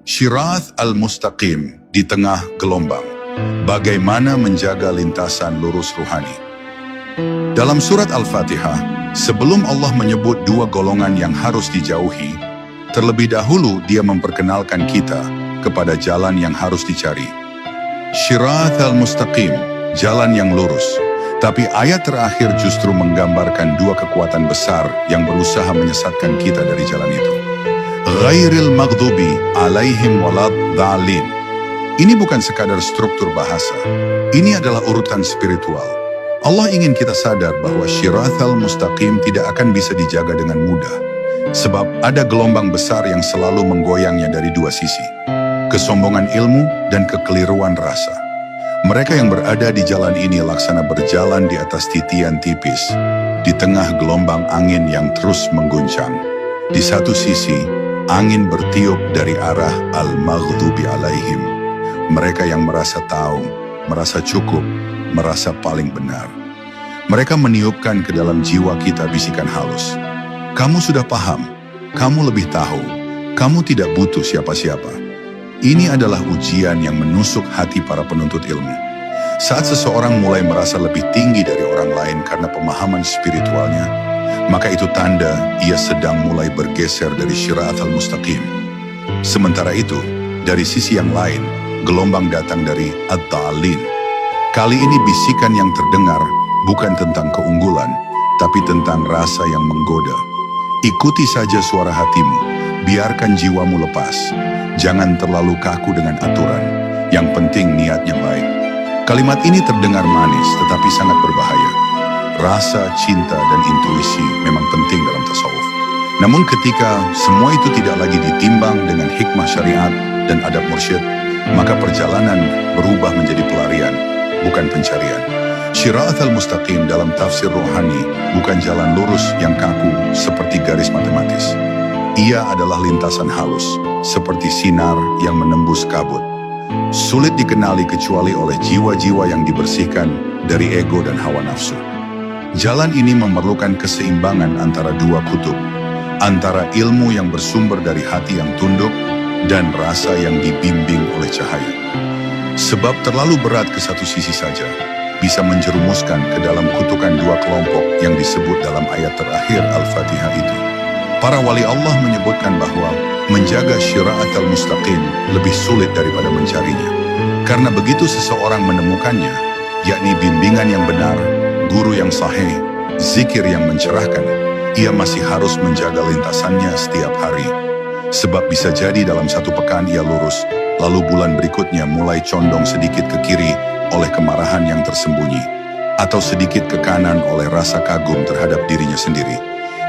Shirath al-Mustaqim di tengah gelombang. Bagaimana menjaga lintasan lurus ruhani? Dalam surat Al-Fatihah, sebelum Allah menyebut dua golongan yang harus dijauhi, terlebih dahulu Dia memperkenalkan kita kepada jalan yang harus dicari. Shirath al-Mustaqim, jalan yang lurus. Tapi ayat terakhir justru menggambarkan dua kekuatan besar yang berusaha menyesatkan kita dari jalan itu. Ghairil maghdubi alaihim walad dhalin. Ini bukan sekadar struktur bahasa. Ini adalah urutan spiritual. Allah ingin kita sadar bahwa Shirath al-Mustaqim tidak akan bisa dijaga dengan mudah. Sebab ada gelombang besar yang selalu menggoyangnya dari dua sisi. Kesombongan ilmu dan kekeliruan rasa. Mereka yang berada di jalan ini laksana berjalan di atas titian tipis, di tengah gelombang angin yang terus mengguncang. Di satu sisi, angin bertiup dari arah al-maghdubi alaihim. Mereka yang merasa tahu, merasa cukup, merasa paling benar. Mereka meniupkan ke dalam jiwa kita bisikan halus. Kamu sudah paham, kamu lebih tahu, kamu tidak butuh siapa-siapa. Ini adalah ujian yang menusuk hati para penuntut ilmu. Saat seseorang mulai merasa lebih tinggi dari orang lain karena pemahaman spiritualnya, maka itu tanda ia sedang mulai bergeser dari Shirath al-Mustaqim. Sementara itu, dari sisi yang lain, gelombang datang dari ad-dhalin. Kali ini bisikan yang terdengar bukan tentang keunggulan, tapi tentang rasa yang menggoda. Ikuti saja suara hatimu, biarkan jiwamu lepas. Jangan terlalu kaku dengan aturan, yang penting niatnya baik. Kalimat ini terdengar manis tetapi sangat berbahaya. Rasa, cinta, dan intuisi memang penting dalam tasawuf. Namun ketika semua itu tidak lagi ditimbang dengan hikmah syariat dan adab mursyid, maka perjalanan berubah menjadi pelarian, bukan pencarian. Shirath al-Mustaqim dalam tafsir rohani bukan jalan lurus yang kaku seperti garis matematis. Ia adalah lintasan halus, seperti sinar yang menembus kabut. Sulit dikenali kecuali oleh jiwa-jiwa yang dibersihkan dari ego dan hawa nafsu. Jalan ini memerlukan keseimbangan antara dua kutub, antara ilmu yang bersumber dari hati yang tunduk dan rasa yang dibimbing oleh cahaya. Sebab terlalu berat ke satu sisi saja, bisa menjerumuskan ke dalam kutukan dua kelompok yang disebut dalam ayat terakhir Al-Fatihah itu. Para wali Allah menyebutkan bahwa menjaga Shirath al-Mustaqim lebih sulit daripada mencarinya. Karena begitu seseorang menemukannya, yakni bimbingan yang benar, guru yang sahih, zikir yang mencerahkan, ia masih harus menjaga lintasannya setiap hari. Sebab bisa jadi dalam satu pekan ia lurus, lalu bulan berikutnya mulai condong sedikit ke kiri oleh kemarahan yang tersembunyi, atau sedikit ke kanan oleh rasa kagum terhadap dirinya sendiri.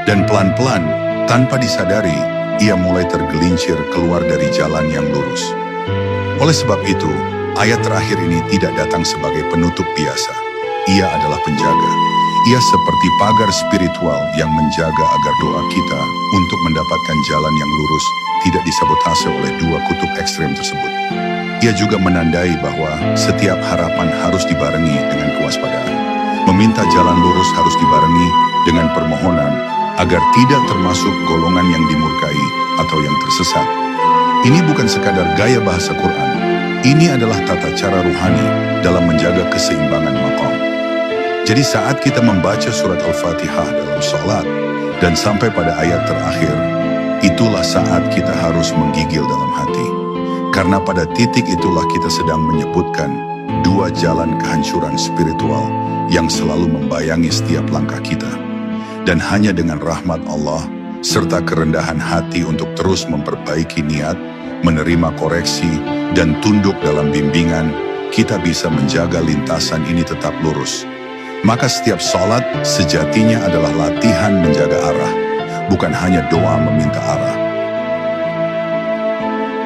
Dan pelan-pelan, tanpa disadari, ia mulai tergelincir keluar dari jalan yang lurus. Oleh sebab itu, ayat terakhir ini tidak datang sebagai penutup biasa. Ia adalah penjaga. Ia seperti pagar spiritual yang menjaga agar doa kita untuk mendapatkan jalan yang lurus tidak disabotase oleh dua kutub ekstrem tersebut. Ia juga menandai bahwa setiap harapan harus dibarengi dengan kewaspadaan. Meminta jalan lurus harus dibarengi dengan permohonan agar tidak termasuk golongan yang dimurkai atau yang tersesat. Ini bukan sekadar gaya bahasa Quran. Ini adalah tata cara ruhani dalam menjaga keseimbangan maqam. Jadi saat kita membaca surat Al-Fatihah dalam salat dan sampai pada ayat terakhir, itulah saat kita harus menggigil dalam hati. Karena pada titik itulah kita sedang menyebutkan dua jalan kehancuran spiritual yang selalu membayangi setiap langkah kita. Dan hanya dengan rahmat Allah, serta kerendahan hati untuk terus memperbaiki niat, menerima koreksi, dan tunduk dalam bimbingan, kita bisa menjaga lintasan ini tetap lurus. Maka setiap salat sejatinya adalah latihan menjaga arah, bukan hanya doa meminta arah.